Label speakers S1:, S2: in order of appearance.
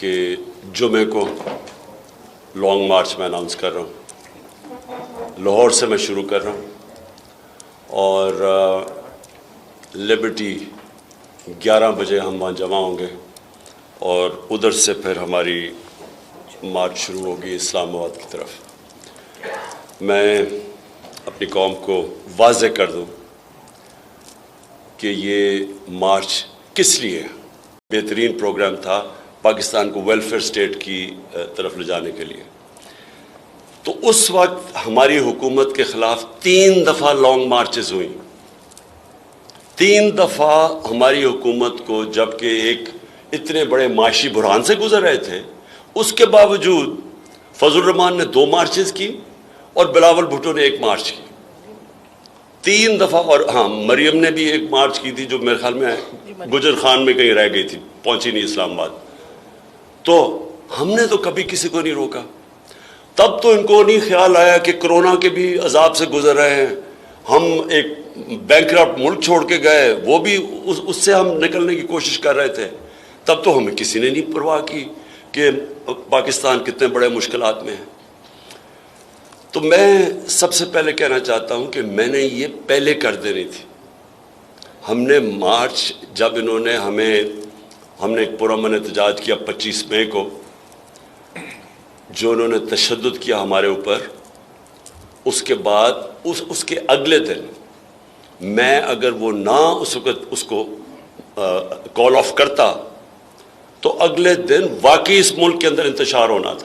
S1: کہ جمعے کو لانگ مارچ میں اناؤنس کر رہا ہوں. لاہور سے میں شروع کر رہا ہوں اور لبرٹی 11 بجے ہم وہاں جمع ہوں گے اور ادھر سے پھر ہماری مارچ شروع ہوگی اسلام آباد کی طرف. میں اپنی قوم کو واضح کر دوں کہ یہ مارچ کس لیے بہترین پروگرام تھا پاکستان کو ویلفیئر سٹیٹ کی طرف لے جانے کے لیے. تو اس وقت ہماری حکومت کے خلاف 3 دفعہ لانگ مارچز ہوئیں. 3 دفعہ ہماری حکومت کو جبکہ ایک اتنے بڑے معاشی بحران سے گزر رہے تھے، اس کے باوجود فضل الرحمان نے 2 مارچز کی اور بلاول بھٹو نے 1 مارچ کی. 3 دفعہ. اور ہاں، مریم نے بھی 1 مارچ کی تھی جو میرے خیال میں گجر خان میں کہیں رہ گئی تھی، پہنچی نہیں اسلام آباد. تو ہم نے تو کبھی کسی کو نہیں روکا. تب تو ان کو نہیں خیال آیا کہ کرونا کے بھی عذاب سے گزر رہے ہیں، ہم ایک بینکرپٹ ملک چھوڑ کے گئے، وہ بھی اس سے ہم نکلنے کی کوشش کر رہے تھے. تب تو ہمیں کسی نے نہیں پرواہ کی کہ پاکستان کتنے بڑے مشکلات میں ہے. تو میں سب سے پہلے کہنا چاہتا ہوں کہ میں نے یہ پہلے کر دینی تھی. ہم نے مارچ جب انہوں نے ہم نے ایک پرامن احتجاج کیا 25 مئی کو، جو انہوں نے تشدد کیا ہمارے اوپر، اس کے بعد اس کے اگلے دن میں اگر وہ نہ اس وقت اس کو کال آف کرتا تو اگلے دن واقعی اس ملک کے اندر انتشار ہونا تھا.